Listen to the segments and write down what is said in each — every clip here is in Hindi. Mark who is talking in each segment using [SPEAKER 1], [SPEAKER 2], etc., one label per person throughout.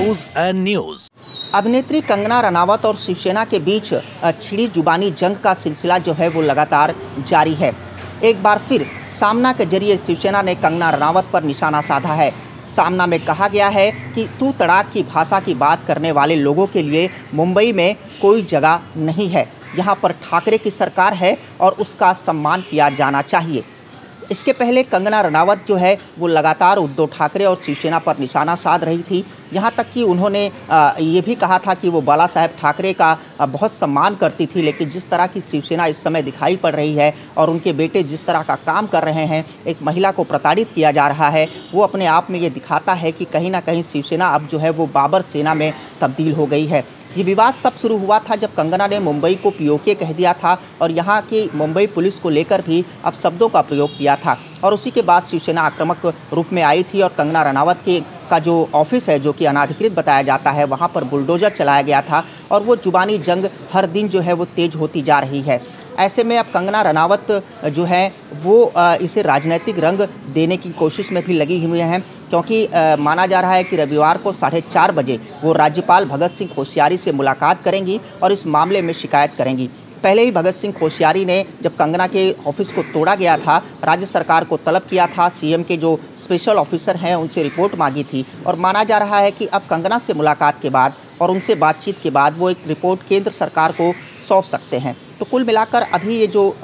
[SPEAKER 1] News and news.
[SPEAKER 2] अभिनेत्री कंगना रनावत और शिवसेना के बीच छिड़ी जुबानी जंग का सिलसिला जो है वो लगातार जारी है। एक बार फिर सामना के जरिए शिवसेना ने कंगना रनावत पर निशाना साधा है। सामना में कहा गया है कि तू तड़ाक की भाषा की बात करने वाले लोगों के लिए मुंबई में कोई जगह नहीं है। यहाँ पर ठाकरे की सरकार है और उसका सम्मान किया जाना चाहिए। इसके पहले कंगना रनावत जो है वो लगातार उद्धव ठाकरे और शिवसेना पर निशाना साध रही थी। यहाँ तक कि उन्होंने ये भी कहा था कि वो बाला साहेब ठाकरे का बहुत सम्मान करती थी, लेकिन जिस तरह की शिवसेना इस समय दिखाई पड़ रही है और उनके बेटे जिस तरह का काम कर रहे हैं, एक महिला को प्रताड़ित किया जा रहा है, वो अपने आप में ये दिखाता है कि कहीं ना कहीं शिवसेना अब जो है वो बाबर सेना में तब्दील हो गई है। ये विवाद तब शुरू हुआ था जब कंगना ने मुंबई को पीओके कह दिया था और यहाँ की मुंबई पुलिस को लेकर भी अब शब्दों का प्रयोग किया था और उसी के बाद शिवसेना आक्रामक रूप में आई थी और कंगना रनावत का जो ऑफिस है, जो कि अनाधिकृत बताया जाता है, वहाँ पर बुलडोजर चलाया गया था और वो जुबानी जंग हर दिन जो है वो तेज होती जा रही है। ऐसे में अब कंगना रनावत जो है वो इसे राजनीतिक रंग देने की कोशिश में भी लगी हुई हैं, क्योंकि माना जा रहा है कि रविवार को 4:30 बजे वो राज्यपाल भगत सिंह कोश्यारी से मुलाकात करेंगी और इस मामले में शिकायत करेंगी। पहले ही भगत सिंह कोश्यारी ने जब कंगना के ऑफिस को तोड़ा गया था, राज्य सरकार को तलब किया था, सीएम के जो स्पेशल ऑफिसर हैं उनसे रिपोर्ट मांगी थी और माना जा रहा है कि अब कंगना से मुलाकात के बाद और उनसे बातचीत के बाद वो एक रिपोर्ट केंद्र सरकार को सौंप सकते हैं। तो कुल मिलाकर अभी ये जो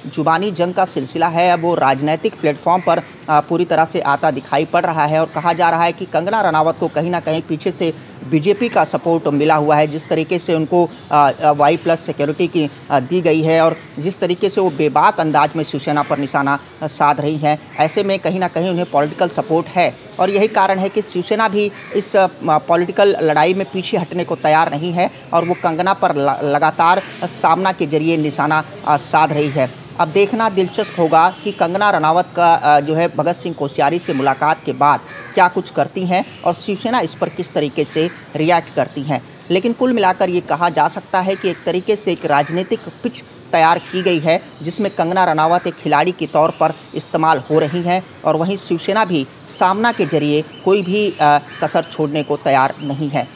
[SPEAKER 2] जुबानी जंग का सिलसिला है अब वो राजनीतिक प्लेटफॉर्म पर पूरी तरह से आता दिखाई पड़ रहा है और कहा जा रहा है कि कंगना रनावत को कहीं ना कहीं पीछे से बीजेपी का सपोर्ट मिला हुआ है। जिस तरीके से उनको Y+ सिक्योरिटी की दी गई है और जिस तरीके से वो बेबाक अंदाज में शिवसेना पर निशाना साध रही हैं, ऐसे में कहीं ना कहीं उन्हें पॉलिटिकल सपोर्ट है और यही कारण है कि शिवसेना भी इस पॉलिटिकल लड़ाई में पीछे हटने को तैयार नहीं है और वो कंगना पर लगातार सामना के जरिए निशाना साध रही है। अब देखना दिलचस्प होगा कि कंगना रनावत का जो है भगत सिंह कोश्यारी से मुलाकात के बाद क्या कुछ करती हैं और शिवसेना इस पर किस तरीके से रिएक्ट करती हैं। लेकिन कुल मिलाकर ये कहा जा सकता है कि एक तरीके से एक राजनीतिक पिच तैयार की गई है जिसमें कंगना रनावत एक खिलाड़ी के तौर पर इस्तेमाल हो रही हैं और वहीं शिवसेना भी सामना के जरिए कोई भी कसर छोड़ने को तैयार नहीं है।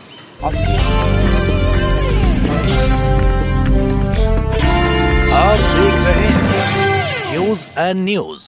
[SPEAKER 1] आप देख रहे हैं न्यूज एंड न्यूज।